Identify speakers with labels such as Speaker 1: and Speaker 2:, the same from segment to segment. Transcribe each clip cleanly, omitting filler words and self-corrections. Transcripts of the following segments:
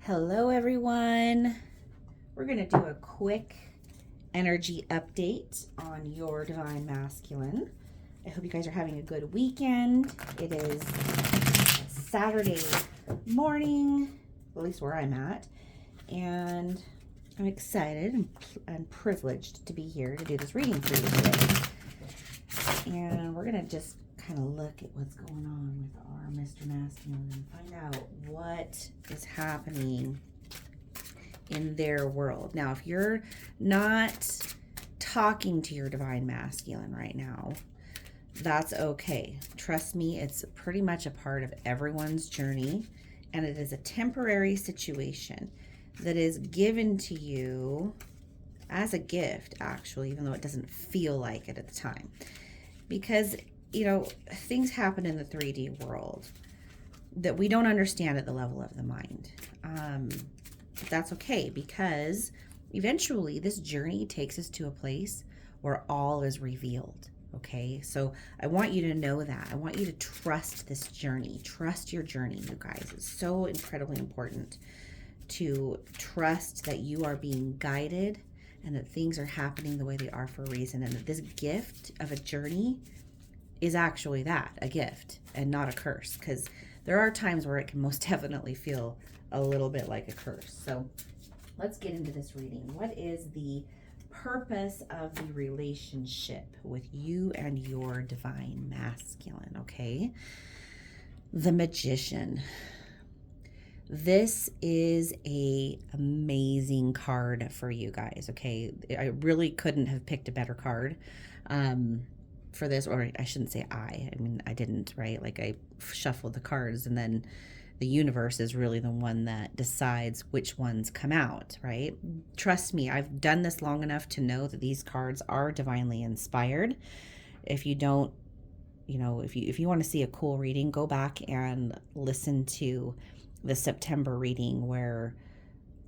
Speaker 1: Hello, everyone. We're going to do a quick energy update on your Divine Masculine. I hope you guys are having a good weekend. It is Saturday morning, at least where I'm at, and I'm excited and privileged to be here to do this reading for you today. And we're going to just kind of look at what's going on with our Mr. Masculine and find out what is happening in their world. Now, if you're not talking to your Divine Masculine right now, that's okay. Trust me, it's pretty much a part of everyone's journey, and it is a temporary situation that is given to you as a gift, actually, even though it doesn't feel like it at the time. Because things happen in the 3D world that we don't understand at the level of the mind. But that's okay, because eventually this journey takes us to a place where all is revealed. Okay, so I want you to know that. I want you to trust this journey. Trust your journey, you guys. It's so incredibly important to trust that you are being guided and that things are happening the way they are for a reason, and that this gift of a journey is actually that, a gift and not a curse, because there are times where it can most definitely feel a little bit like a curse. So let's get into this reading. What is the purpose of the relationship with you and your Divine Masculine? Okay, the Magician. This is a amazing card for you guys. Okay, I really couldn't have picked a better card for this, or I shouldn't say I mean I didn't, right? Like, I shuffled the cards, and then the universe is really the one that decides which ones come out, right? Trust me, I've done this long enough to know that these cards are divinely inspired. If you don't, if you want to see a cool reading, go back and listen to the September reading where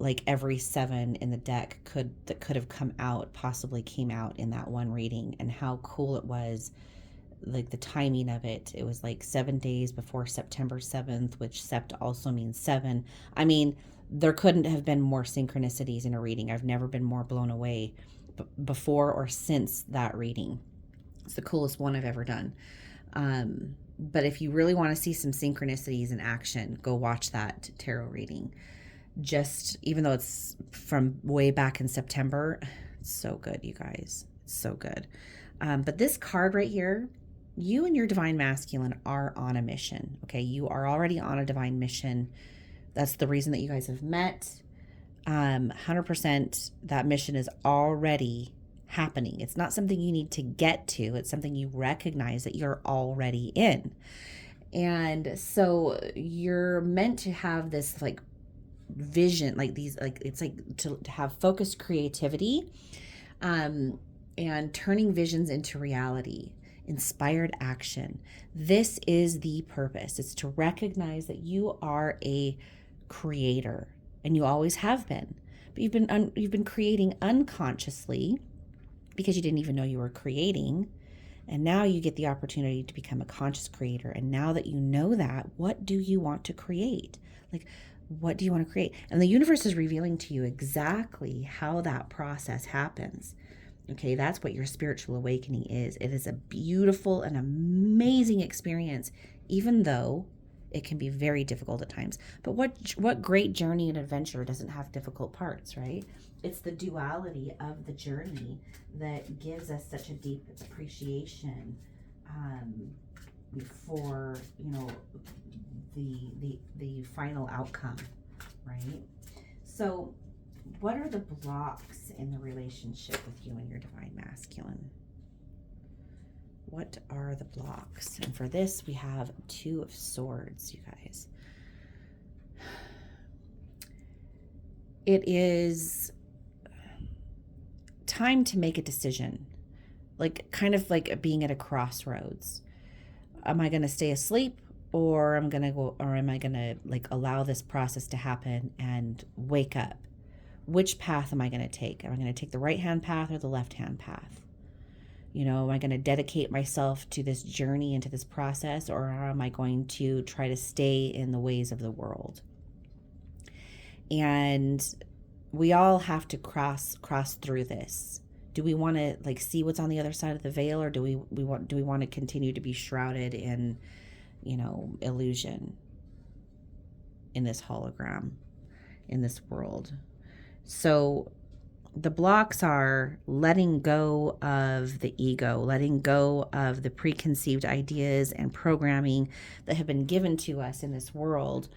Speaker 1: like every 7 in the deck that could have come out possibly came out in that one reading, and how cool it was. Like the timing of it, it was like 7 days before September 7th, which Sept also means 7. I mean, there couldn't have been more synchronicities in a reading. I've never been more blown away before or since that reading. It's the coolest one I've ever done. But if you really want to see some synchronicities in action, go watch that tarot reading. Just, even though it's from way back in September, it's so good, you guys. It's so good. But this card right here, you and your Divine Masculine are on a mission. Okay, you are already on a divine mission. That's the reason that you guys have met. 100% that mission is already happening. It's not something you need to get to. It's something you recognize that you're already in. And so you're meant to have this like vision, like these, like it's like to have focused creativity, and turning visions into reality, inspired action. This is the purpose. It's to recognize that you are a creator, and you always have been. But you've been creating unconsciously because you didn't even know you were creating. And now you get the opportunity to become a conscious creator. And now that you know that, what do you want to create? Like, what do you want to create? And the universe is revealing to you exactly how that process happens. Okay, that's what your spiritual awakening is. It is a beautiful and amazing experience, even though it can be very difficult at times. But what great journey and adventure doesn't have difficult parts, right? It's the duality of the journey that gives us such a deep appreciation for the final outcome, right? So what are the blocks in the relationship with you and your Divine Masculine? What are the blocks? And for this, we have 2 of Swords, you guys. It is time to make a decision, like kind of like being at a crossroads. Am I going to stay asleep, or am I going to like allow this process to happen and wake up? Which path am I going to take? Am I going to take the right-hand path or the left-hand path? Am I going to dedicate myself to this journey and to this process, or am I going to try to stay in the ways of the world? And we all have to cross through this. Do we want to like see what's on the other side of the veil, or do we want to continue to be shrouded in, illusion, in this hologram, in this world? So the blocks are letting go of the ego, letting go of the preconceived ideas and programming that have been given to us in this world,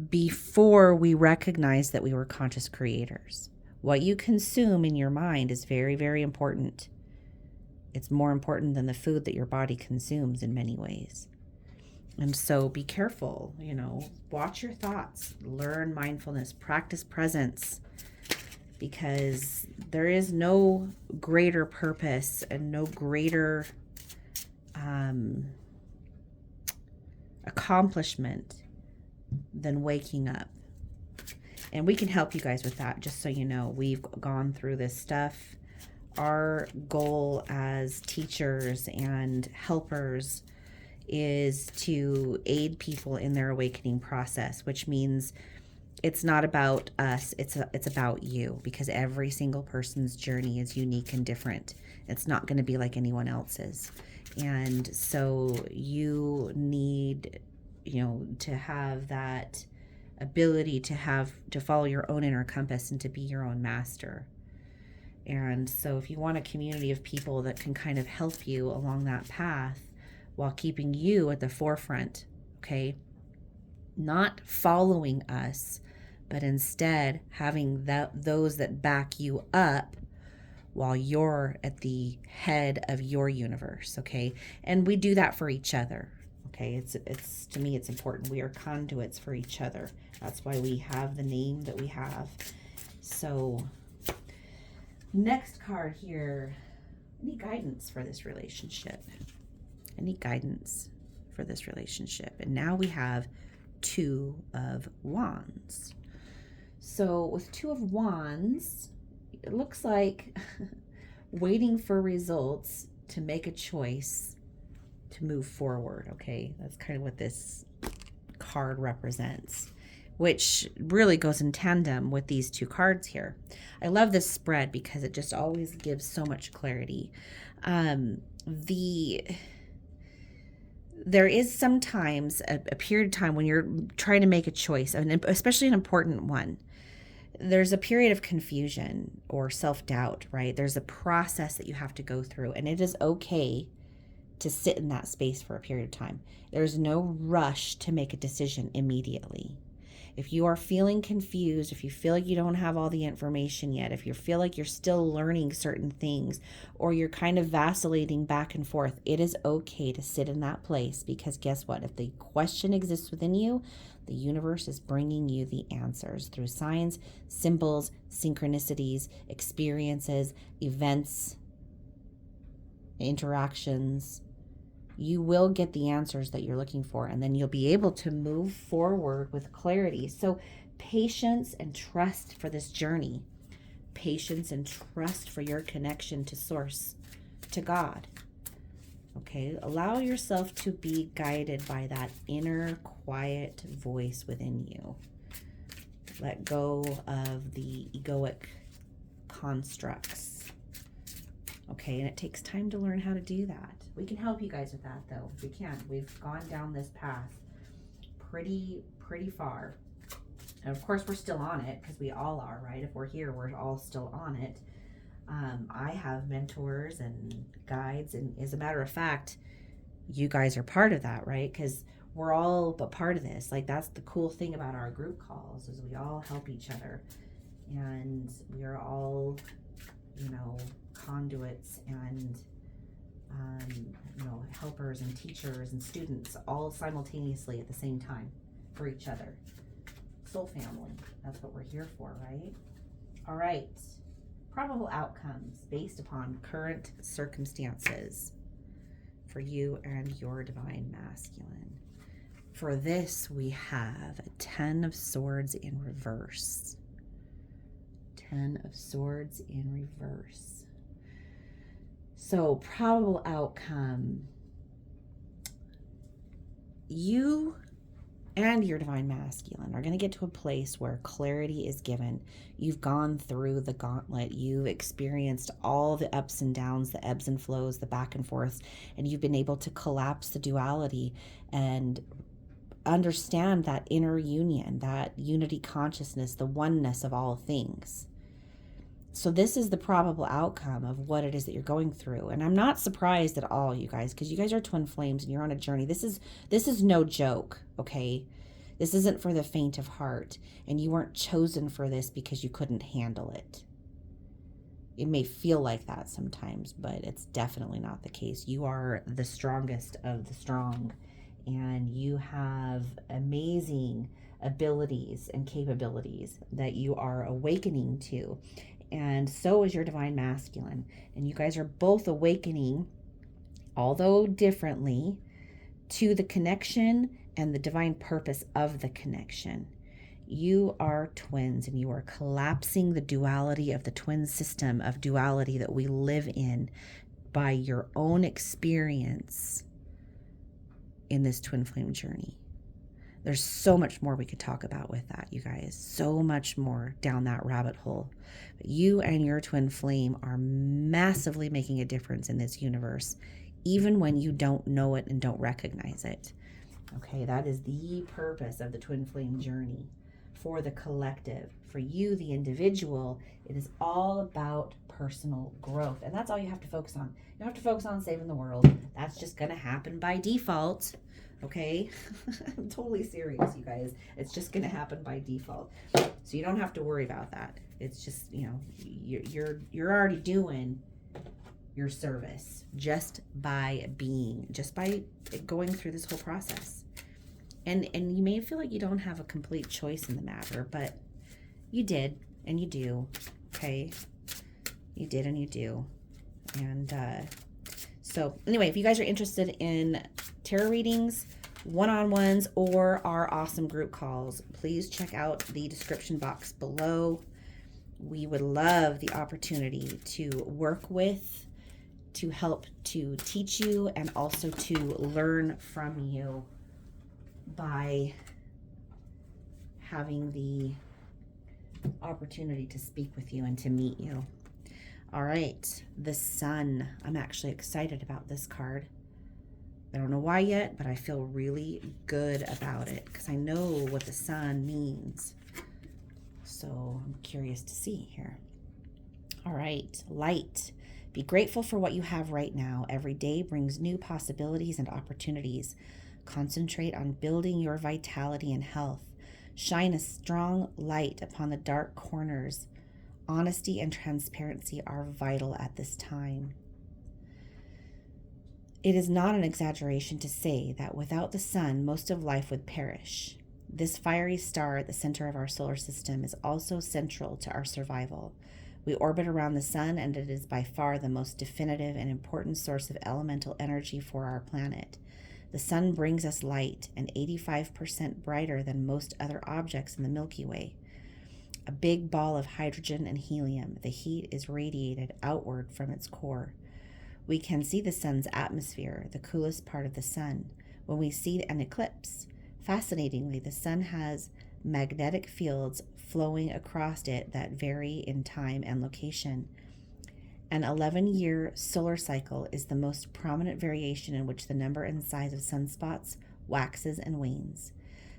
Speaker 1: before we recognize that we were conscious creators. What you consume in your mind is very, very important. It's more important than the food that your body consumes in many ways. And so be careful, watch your thoughts, learn mindfulness, practice presence, because there is no greater purpose and no greater accomplishment than waking up. And we can help you guys with that, just so you know. We've gone through this stuff. Our goal as teachers and helpers is to aid people in their awakening process, which means it's not about us, it's about you, because every single person's journey is unique and different. It's not going to be like anyone else's. And so you need, to have that ability to follow your own inner compass and to be your own master. And so if you want a community of people that can kind of help you along that path while keeping you at the forefront, okay, not following us, but instead having those that back you up while you're at the head of your universe, okay? And we do that for each other, okay? It's to me, it's important. We are conduits for each other. That's why we have the name that we have. So next card here, any guidance for this relationship? Any guidance for this relationship? And now we have Two of Wands. So with Two of Wands, it looks like waiting for results to make a choice to move forward, okay? That's kind of what this card represents, which really goes in tandem with these two cards here. I love this spread because it just always gives so much clarity. There is sometimes a period of time when you're trying to make a choice, and especially an important one. There's a period of confusion or self-doubt, right? There's a process that you have to go through, and it is okay to sit in that space for a period of time. There's no rush to make a decision immediately. If you are feeling confused, if you feel like you don't have all the information yet, if you feel like you're still learning certain things, or you're kind of vacillating back and forth, it is okay to sit in that place, because guess what? If the question exists within you, the universe is bringing you the answers through signs, symbols, synchronicities, experiences, events, interactions. You will get the answers that you're looking for, and then you'll be able to move forward with clarity. So patience and trust for this journey. Patience and trust for your connection to Source, to God. Okay, allow yourself to be guided by that inner quiet voice within you. Let go of the egoic constructs. Okay, and it takes time to learn how to do that. We can help you guys with that, though. We can. We've gone down this path pretty far. And of course, we're still on it, because we all are, right? If we're here, we're all still on it. I have mentors and guides, and as a matter of fact, you guys are part of that, right? Because we're all but part of this. Like, that's the cool thing about our group calls, is we all help each other, and we are all, conduits and helpers and teachers and students, all simultaneously at the same time for each other. Soul family, that's what we're here for, right? All right. Probable outcomes based upon current circumstances for you and your divine masculine. For this, we have a 10 of Swords in reverse. 10 of Swords in reverse. So, probable outcome. You and your divine masculine are going to get to a place where clarity is given. You've gone through the gauntlet. You've experienced all the ups and downs, the ebbs and flows, the back and forths, and you've been able to collapse the duality and understand that inner union, that unity consciousness, the oneness of all things. So this is the probable outcome of what it is that you're going through. And I'm not surprised at all, you guys, because you guys are twin flames and you're on a journey. This is no joke, okay? This isn't for the faint of heart. And you weren't chosen for this because you couldn't handle it. It may feel like that sometimes, but it's definitely not the case. You are the strongest of the strong, and you have amazing abilities and capabilities that you are awakening to. And so is your divine masculine. And you guys are both awakening, although differently, to the connection and the divine purpose of the connection. You are twins, and you are collapsing the duality of the twin system of duality that we live in by your own experience in this twin flame journey. There's so much more we could talk about with that, you guys. So much more down that rabbit hole. But you and your twin flame are massively making a difference in this universe, even when you don't know it and don't recognize it. Okay, that is the purpose of the twin flame journey for the collective. For you, the individual, it is all about personal growth. And that's all you have to focus on. You don't have to focus on saving the world. That's just going to happen by default. Okay? I'm totally serious, you guys. It's just going to happen by default. So you don't have to worry about that. It's just, you're already doing your service just by being, just by going through this whole process. And you may feel like you don't have a complete choice in the matter, but you did, and you do. Okay? You did and you do. And so anyway, if you guys are interested in tarot readings, one-on-ones, or our awesome group calls, please check out the description box below. We would love the opportunity to work with, to help to teach you, and also to learn from you by having the opportunity to speak with you and to meet you. All right, the Sun. I'm actually excited about this card. I don't know why yet, but I feel really good about it because I know what the Sun means. So I'm curious to see here. All right, Light. Be grateful for what you have right now. Every day brings new possibilities and opportunities. Concentrate on building your vitality and health. Shine a strong light upon the dark corners. Honesty and transparency are vital at this time. It is not an exaggeration to say that without the sun, most of life would perish. This fiery star at the center of our solar system is also central to our survival. We orbit around the sun, and it is by far the most definitive and important source of elemental energy for our planet. The sun brings us light, and 85% brighter than most other objects in the Milky Way. A big ball of hydrogen and helium, the heat is radiated outward from its core. We can see the sun's atmosphere, the coolest part of the sun, when we see an eclipse. Fascinatingly, the sun has magnetic fields flowing across it that vary in time and location. An 11-year solar cycle is the most prominent variation in which the number and size of sunspots waxes and wanes.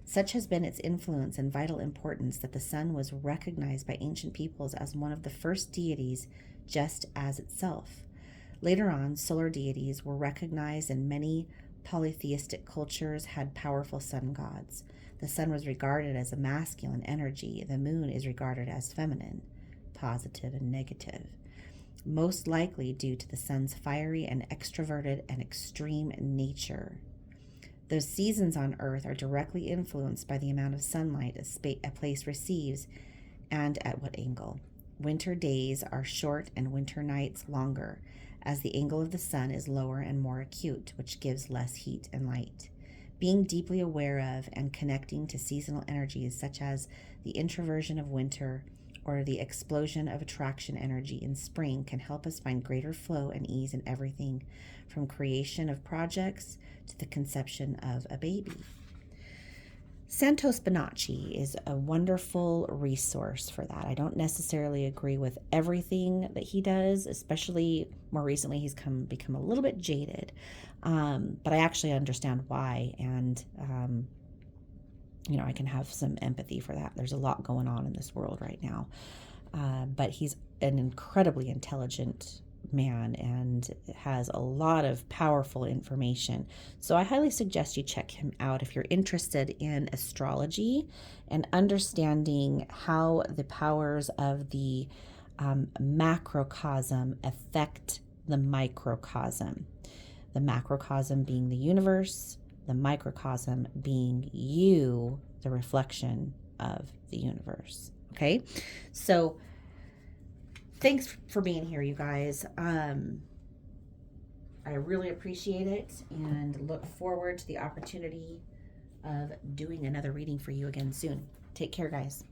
Speaker 1: Such has been its influence and vital importance that the sun was recognized by ancient peoples as one of the first deities, just as itself. Later on, solar deities were recognized, and many polytheistic cultures had powerful sun gods. The sun was regarded as a masculine energy. The moon is regarded as feminine, positive and negative, most likely due to the sun's fiery and extroverted and extreme nature. The seasons on Earth are directly influenced by the amount of sunlight a place receives and at what angle. Winter days are short and winter nights longer, as the angle of the sun is lower and more acute, which gives less heat and light. Being deeply aware of and connecting to seasonal energies such as the introversion of winter or the explosion of attraction energy in spring can help us find greater flow and ease in everything from creation of projects to the conception of a baby. Santos Bonacci is a wonderful resource for that. I don't necessarily agree with everything that he does, especially more recently he's become a little bit jaded, but I actually understand why, and I can have some empathy for that. There's a lot going on in this world right now, but he's an incredibly intelligent man and has a lot of powerful information. So I highly suggest you check him out if you're interested in astrology and understanding how the powers of the macrocosm affect the microcosm. The macrocosm being the universe, the microcosm being you, the reflection of the universe. Okay, so thanks for being here, you guys. I really appreciate it and look forward to the opportunity of doing another reading for you again soon. Take care, guys.